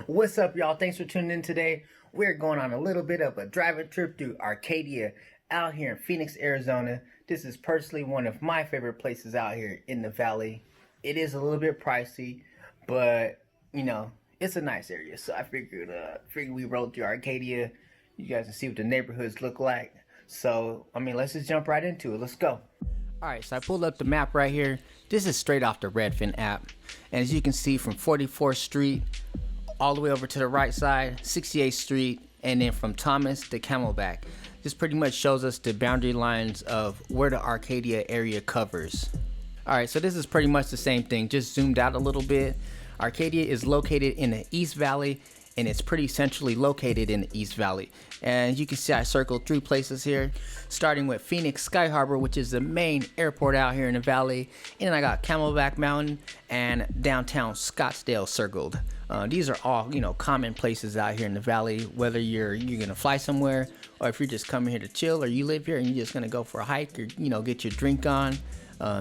What's up, y'all? Thanks for tuning in today. We're going on a little bit of a driving trip through Arcadia out here in Phoenix, Arizona. This is personally one of my favorite places out here in the valley. It is a little bit pricey, but it's a nice area. So I figured we rode through Arcadia. You guys can see what the neighborhoods look like. So let's just jump right into it. Let's go. Alright, so I pulled up the map right here. This is straight off the Redfin app. And as you can see, from 44th Street all the way over to the right side, 68th Street, and then from Thomas to Camelback. This pretty much shows us the boundary lines of where the Arcadia area covers. Alright, so this is pretty much the same thing, just zoomed out a little bit. Arcadia is located in the East Valley, and it's pretty centrally located in the East Valley. And you can see I circled 3 places here, starting with Phoenix Sky Harbor, which is the main airport out here in the valley. And then I got Camelback Mountain and downtown Scottsdale circled. These are all, common places out here in the valley, whether you're gonna fly somewhere, or if you're just coming here to chill, or you live here and you're just gonna go for a hike, or get your drink on,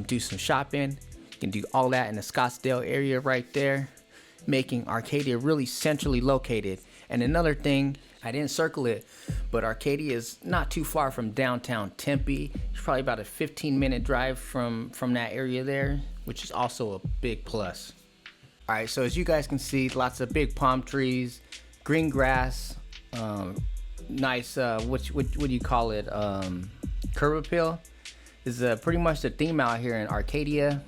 do some shopping. You can do all that in the Scottsdale area right there, making Arcadia really centrally located. And another thing, I didn't circle it, but Arcadia is not too far from downtown Tempe. It's probably about a 15-minute drive from that area there, which is also a big plus. All right, so as you guys can see, lots of big palm trees, green grass, nice, what do you call it, curb appeal is pretty much the theme out here in Arcadia.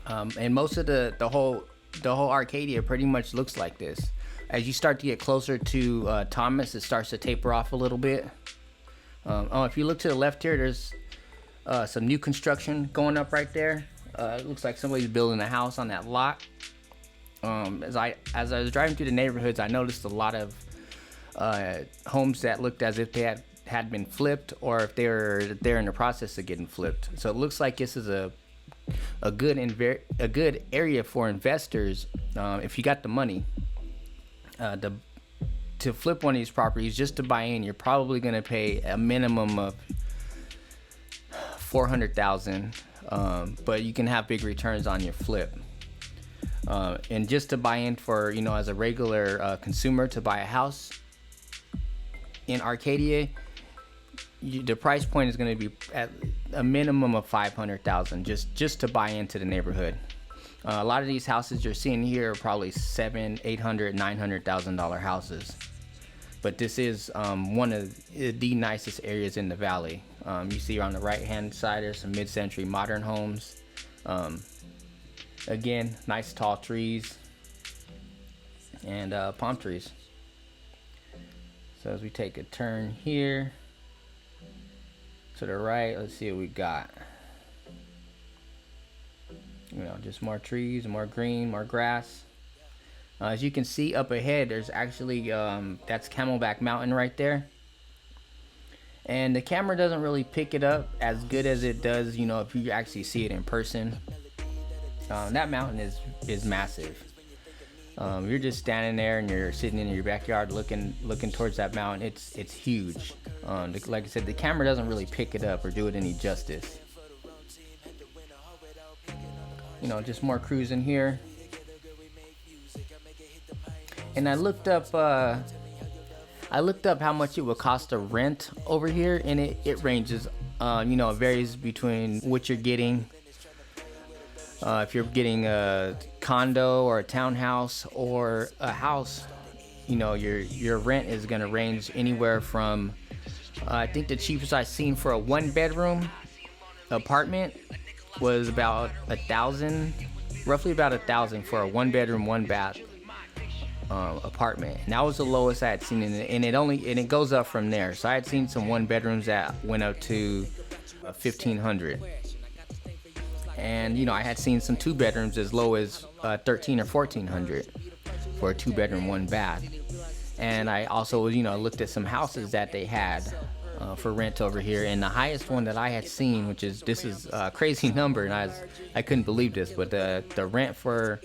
And most of the whole Arcadia pretty much looks like this. As you start to get closer to Thomas, it starts to taper off a little bit. If you look to the left here, there's some new construction going up right there. It looks like somebody's building a house on that lot. As I was driving through the neighborhoods, I noticed a lot of homes that looked as if they had been flipped, or if they're in the process of getting flipped. So it looks like this is a good area for investors if you got the money to flip one of these properties. Just to buy in, you're probably going to pay a minimum of $400,000, but you can have big returns on your flip. And just to buy in for as a regular consumer to buy a house in Arcadia, the price point is going to be at a minimum of $500,000 just to buy into the neighborhood. A lot of these houses you're seeing here are probably $700,000, $800,000, $900,000 houses. But this is one of the nicest areas in the valley. You see on the right hand side there's some mid-century modern homes. Again, nice tall trees and palm trees. So as we take a turn here to the right, let's see what we got. Just more trees, more green, more grass. As you can see up ahead, there's actually that's Camelback Mountain right there. And the camera doesn't really pick it up as good as it does, if you actually see it in person. That mountain is massive. You're just standing there and you're sitting in your backyard looking towards that mountain. It's huge. Like I said, the camera doesn't really pick it up or do it any justice. Just more cruising here. And I looked up how much it would cost to rent over here, and it ranges. It varies between what you're getting. If you're getting a condo or a townhouse or a house, your rent is going to range anywhere from I think the cheapest I've seen for a 1-bedroom apartment was about $1,000, roughly about $1,000 for a 1-bedroom, 1-bath apartment. And that was the lowest I had seen, and it goes up from there. So I had seen some 1-bedrooms that went up to $1,500. And I had seen some 2-bedrooms as low as $1,300 or $1,400 for a 2-bedroom, 1-bath. And I also looked at some houses that they had for rent over here, and the highest one that I had seen, this is a crazy number, and I couldn't believe this, but the rent for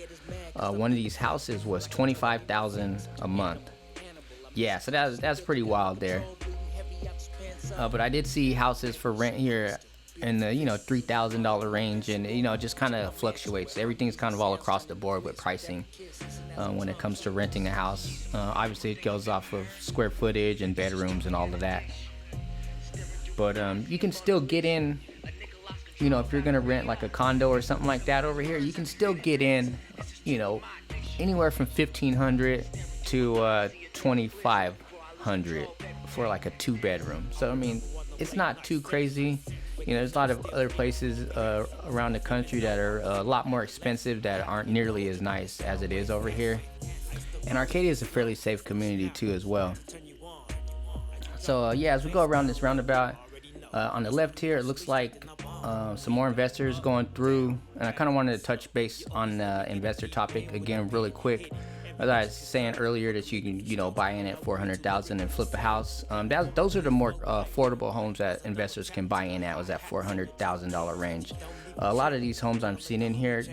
one of these houses was $25,000 a month. Yeah, so that's pretty wild there. But I did see houses for rent here in the $3,000 range, and it just kind of fluctuates. Everything's kind of all across the board with pricing. when it comes to renting a house. Obviously, it goes off of square footage and bedrooms and all of that. But you can still get in, if you're going to rent like a condo or something like that over here, you can still get in, anywhere from $1,500 to $2,500 for like a 2-bedroom. So, I mean, it's not too crazy. There's a lot of other places around the country that are a lot more expensive that aren't nearly as nice as it is over here. And Arcadia is a fairly safe community too as well. So as we go around this roundabout, on the left here, it looks like some more investors going through. And I kind of wanted to touch base on the investor topic again really quick. As I was saying earlier, that you can, buy in at $400,000 and flip a house. Those are the more affordable homes that investors can buy in at, was that $400,000 range. A lot of these homes I'm seeing in here,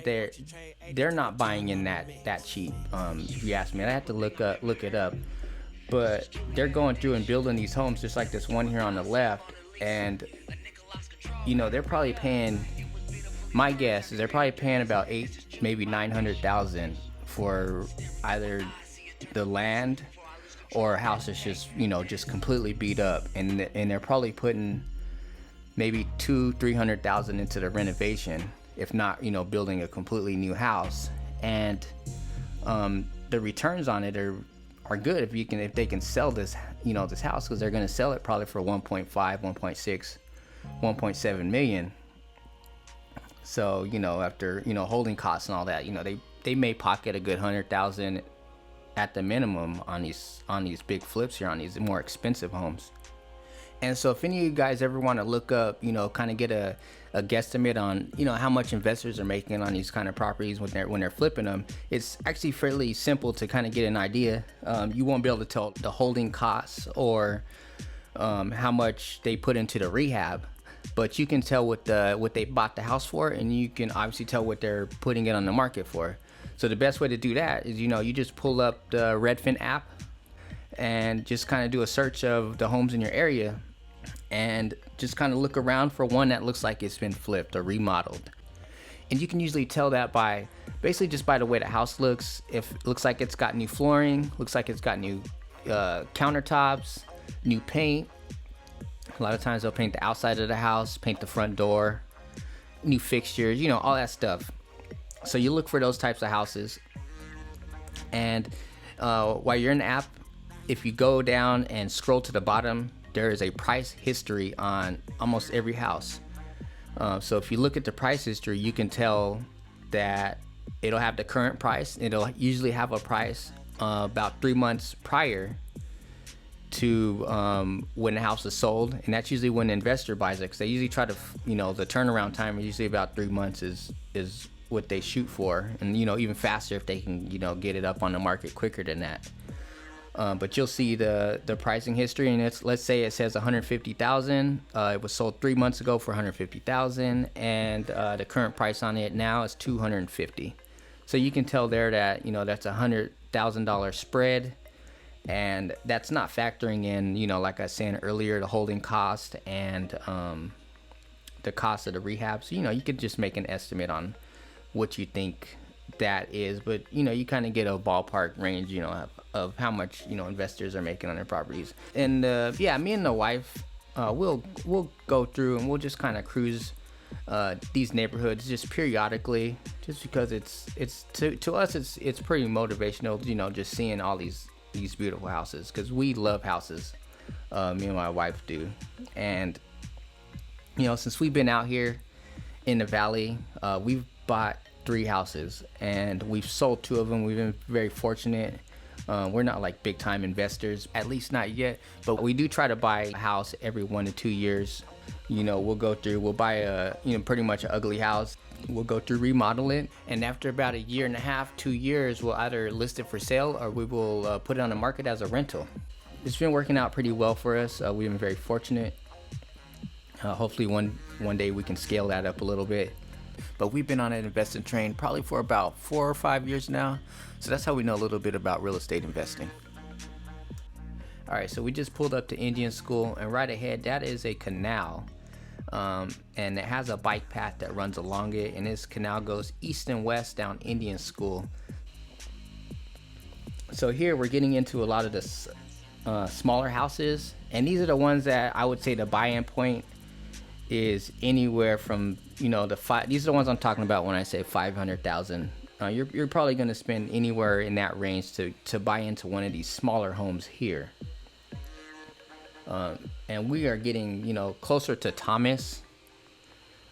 they're not buying in that cheap. If you ask me, I have to look it up. But they're going through and building these homes, just like this one here on the left, and they're probably paying. My guess is they're probably paying about $800,000, maybe $900,000 for either the land or a house that's just completely beat up, and they're probably putting maybe $200,000-$300,000 into the renovation, if not building a completely new house. And the returns on it are good if they can sell this this house, because they're going to sell it probably for 1.5, 1.6, 1.7 million. So after holding costs and all that, they may pocket a good $100,000 at the minimum on these big flips here, on these more expensive homes. And so if any of you guys ever want to look up, kind of get a guesstimate on, how much investors are making on these kind of properties when they're flipping them, it's actually fairly simple to kind of get an idea. You won't be able to tell the holding costs or how much they put into the rehab, but you can tell what they bought the house for, and you can obviously tell what they're putting it on the market for. So the best way to do that is, you just pull up the Redfin app and just kind of do a search of the homes in your area, and just kind of look around for one that looks like it's been flipped or remodeled. And you can usually tell that by basically just by the way the house looks. If it looks like it's got new flooring, looks like it's got new countertops, new paint. A lot of times they'll paint the outside of the house, paint the front door, new fixtures, all that stuff. So you look for those types of houses. And while you're in the app, if you go down and scroll to the bottom, there is a price history on almost every house. So if you look at the price history, you can tell that it'll have the current price. It'll usually have a price about 3 months prior to when the house is sold, and that's usually when the investor buys it, because they usually try to, the turnaround time is usually about 3 months is what they shoot for, and even faster if they can get it up on the market quicker than that. But you'll see the pricing history, and let's say it says $150,000. It was sold 3 months ago for $150,000, and the current price on it now is $250,000. So you can tell there that that's a $100,000 spread, and that's not factoring in like I was saying earlier, the holding cost and the cost of the rehab. So you could just make an estimate on what you think that is, but you kind of get a ballpark range of how much investors are making on their properties. And me and the wife, we'll go through and we'll just kind of cruise these neighborhoods just periodically, just because it's to us it's pretty motivational, just seeing all these beautiful houses, because we love houses. Me and my wife do. And since we've been out here in the valley, we've bought 3 houses, and we've sold 2 of them. We've been very fortunate. We're not like big time investors, at least not yet, but we do try to buy a house every 1 to 2 years. We'll go through, we'll buy a pretty much an ugly house. We'll go through, remodel it, and after about 1.5 years, 2 years, we'll either list it for sale or we will put it on the market as a rental. It's been working out pretty well for us. We've been very fortunate. Hopefully one day we can scale that up a little bit. But we've been on an investing train probably for about 4 or 5 years now. So that's how we know a little bit about real estate investing. All right, so we just pulled up to Indian School, and right ahead, that is a canal. And it has a bike path that runs along it, and this canal goes east and west down Indian School. So here we're getting into a lot of the smaller houses, and these are the ones that I would say the buy-in point is anywhere from, you know, these are the ones I'm talking about when I say 500,000. You're probably going to spend anywhere in that range to buy into one of these smaller homes here. And we are getting, you know, closer to Thomas.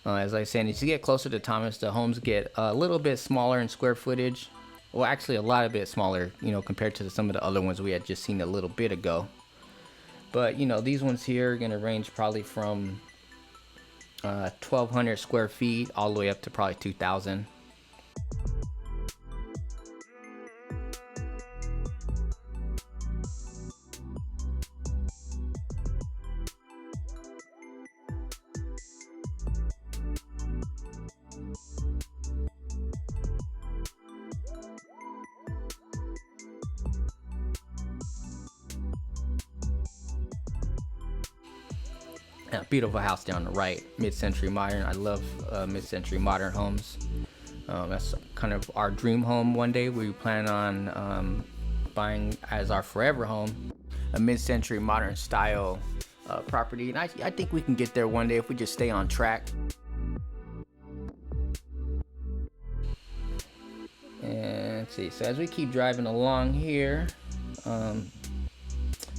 As I said, as you get closer to Thomas, the homes get a little bit smaller in square footage. Well, actually a lot of bit smaller, you know, compared to some of the other ones we had just seen a little bit ago. But, you know, these ones here are going to range probably from 1,200 square feet all the way up to probably 2,000. Beautiful house down the right, mid-century modern. I love mid-century modern homes. That's kind of our dream home one day. We plan on buying as our forever home, a mid-century modern style property, and I think we can get there one day if we just stay on track. And let's see, so as we keep driving along here,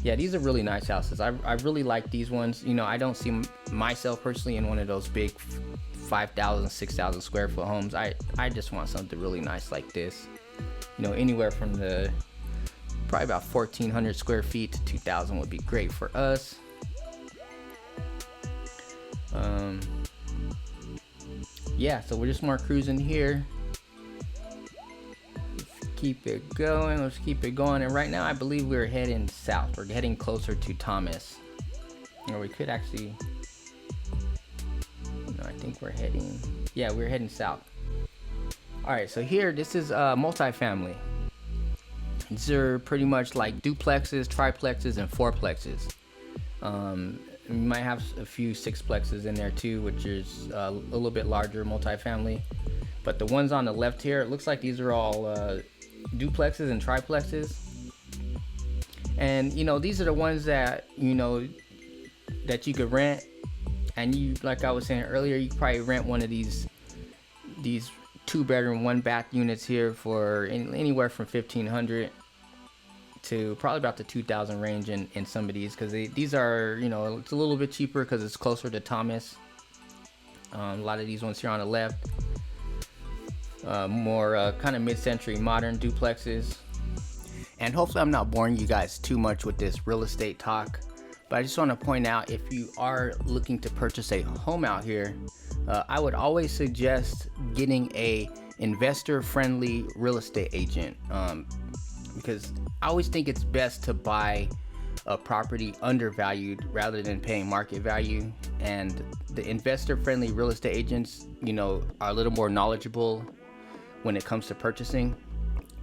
yeah, these are really nice houses. I really like these ones. You know, I don't see myself personally in one of those big 5,000, 6,000 square foot homes. I just want something really nice like this. You know, anywhere from the probably about 1,400 square feet to 2,000 would be great for us. Yeah, so we're just more cruising here. Keep it going, let's keep it going. And right now I believe we're heading south. We're heading closer to Thomas, or we could actually, no, I think we're heading, yeah, we're heading south. All right, so here, this is multifamily. These are pretty much like duplexes, triplexes, and fourplexes. We might have a few sixplexes in there too, which is a little bit larger multifamily. But the ones on the left here, it looks like these are all duplexes and triplexes. And you know, these are the ones that, you know, that you could rent. And you, like I was saying earlier, you could probably rent one of these 2-bedroom 1-bath units here for anywhere from 1,500 to probably about the 2,000 range in some of these, because these are, you know, it's a little bit cheaper because it's closer to Thomas. A lot of these ones here on the left, more kind of mid-century modern duplexes. And hopefully I'm not boring you guys too much with this real estate talk, but I just want to point out, if you are looking to purchase a home out here, I would always suggest getting a investor-friendly real estate agent, because I always think it's best to buy a property undervalued rather than paying market value. And the investor-friendly real estate agents, you know, are a little more knowledgeable when it comes to purchasing,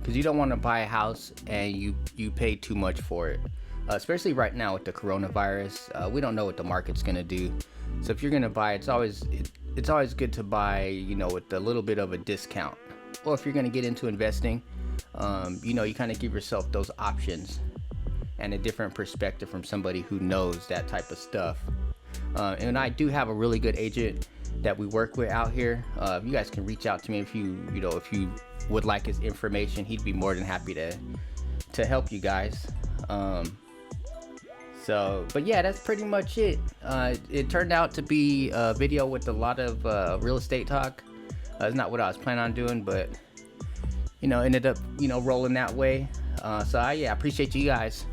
because you don't want to buy a house and you pay too much for it, especially right now with the coronavirus. We don't know what the market's going to do, so if you're going to buy, it's always good to buy, you know, with a little bit of a discount. Or if you're going to get into investing, you know, you kind of give yourself those options and a different perspective from somebody who knows that type of stuff. And I do have a really good agent that we work with out here. You guys can reach out to me if you would like his information. He'd be more than happy to help you guys. But yeah, that's pretty much it. It turned out to be a video with a lot of real estate talk. It's not what I was planning on doing, but you know, ended up, you know, rolling that way. So I appreciate you guys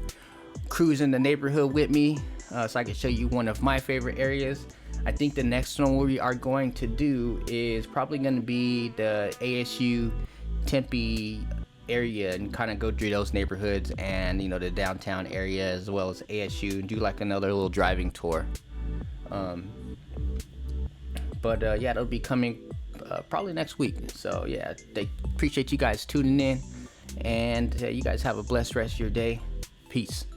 cruising the neighborhood with me, so I can show you one of my favorite areas. I think the next one we are going to do is probably going to be the ASU Tempe area, and kind of go through those neighborhoods and, you know, the downtown area as well as ASU, and do like another little driving tour. Yeah, it'll be coming probably next week. So yeah, they appreciate you guys tuning in, and you guys have a blessed rest of your day. Peace.